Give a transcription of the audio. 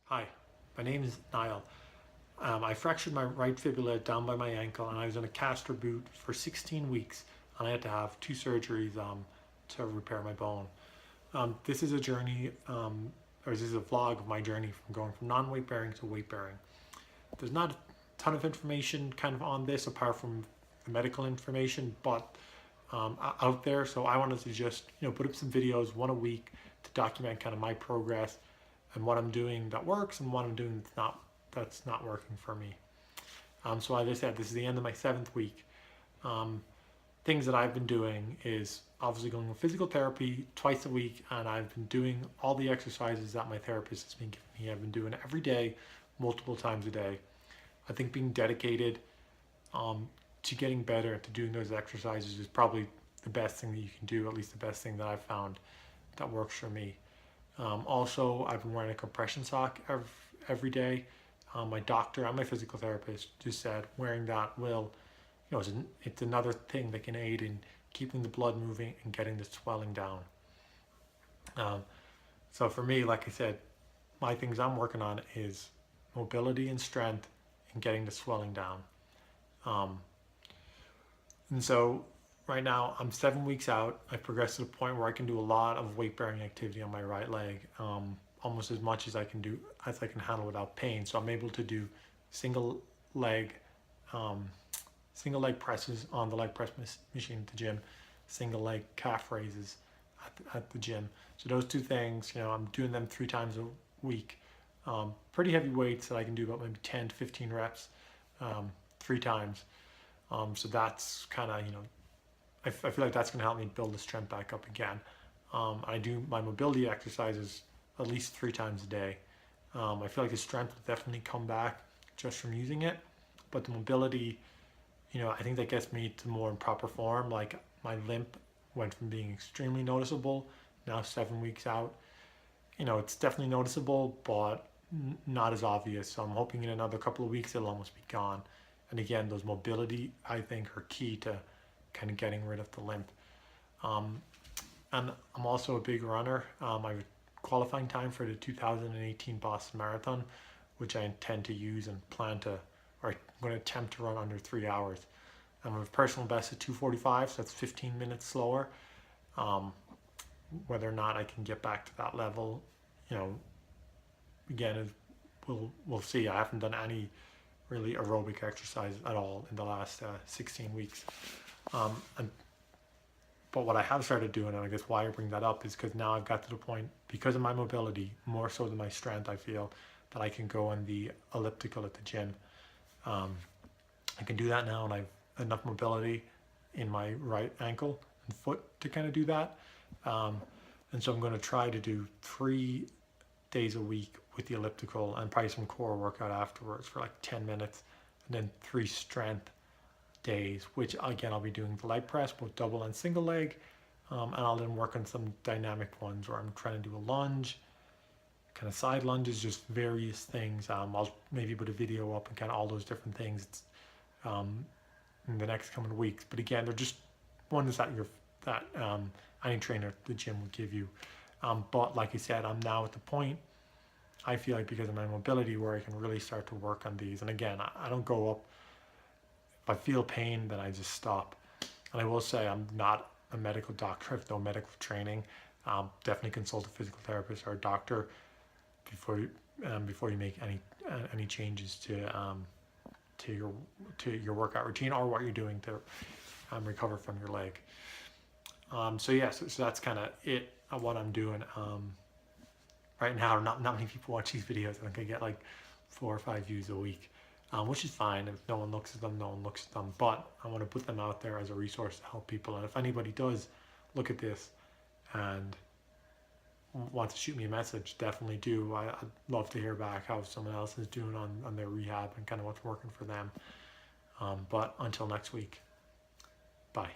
Hi, my name is Niall. I fractured my right fibula down by my ankle and I was in a caster boot for 16 weeks and I had to have 2 surgeries to repair my bone. This is a journey, or this is a vlog of my journey from going from non-weight bearing to weight bearing. There's not a ton of information kind of on this apart from the medical information, but out there. So I wanted to just put up some videos, one a week, to document kind of my progress and what I'm doing that works and what I'm doing that's not working for me. So as I said, this is the end of my 7th week. Things that I've been doing is obviously going to physical therapy twice a week, and I've been doing all the exercises that my therapist has been giving me. I've been doing it every day, multiple times a day. I think being dedicated to getting better and to doing those exercises is probably the best thing that you can do, at least the best thing that I've found that works for me. Also, I've been wearing a compression sock every day. My doctor and my physical therapist just said wearing that will, it's another thing that can aid in keeping the blood moving and getting the swelling down. So for me, like I said, my things I'm working on is mobility and strength and getting the swelling down. And so right now I'm 7 weeks out. I've progressed to the point where I can do a lot of weight bearing activity on my right leg, almost as much as I can handle without pain. So I'm able to do single leg presses on the leg press machine at the gym, single leg calf raises at the gym. So those 2 things, I'm doing them 3 times a week. Pretty heavy weights that I can do about maybe 10 to 15 reps 3 times. So that's kind of, I feel like that's going to help me build the strength back up again. I do my mobility exercises at least 3 times a day. I feel like the strength will definitely come back just from using it, but the mobility, I think that gets me to more in proper form. Like my limp went from being extremely noticeable, now 7 weeks out. It's definitely noticeable, but not as obvious. So I'm hoping in another couple of weeks it'll almost be gone. And again, those mobility, I think, are key to kind of getting rid of the limp. And I'm also a big runner. I have qualifying time for the 2018 Boston Marathon, which I intend to use and I'm going to attempt to run under 3 hours. I have a personal best at 2:45, so that's 15 minutes slower. Whether or not I can get back to that level, again, we'll see. I haven't done any really aerobic exercise at all in the last 16 weeks. But what I have started doing, and I guess why I bring that up, is because now I've got to the point, because of my mobility, more so than my strength, I feel that I can go on the elliptical at the gym. I can do that now, and I've enough mobility in my right ankle and foot to kind of do that. And so I'm going to try to do 3 days a week with the elliptical and probably some core workout afterwards for like 10 minutes, and then 3 strength days, which again I'll be doing the leg press, both double and single leg, and I'll then work on some dynamic ones where I'm trying to do a lunge, kind of side lunges, just various things. I'll maybe put a video up and kind of all those different things in the next coming weeks. But again, they're just ones that any trainer at the gym will give you. But like I said, I'm now at the point, I feel like, because of my mobility, where I can really start to work on these. And again, I don't go up. If I feel pain, then I just stop. And I will say I'm not a medical doctor. I have no medical training. Definitely consult a physical therapist or a doctor before you make any changes to your workout routine or what you're doing to recover from your leg. So that's kind of it of what I'm doing. Right now, not many people watch these videos. I think I get like 4 or 5 views a week, which is fine. If no one looks at them, no one looks at them. But I want to put them out there as a resource to help people. And if anybody does look at this and wants to shoot me a message, definitely do. I'd love to hear back how someone else is doing on their rehab and kind of what's working for them. But until next week, bye.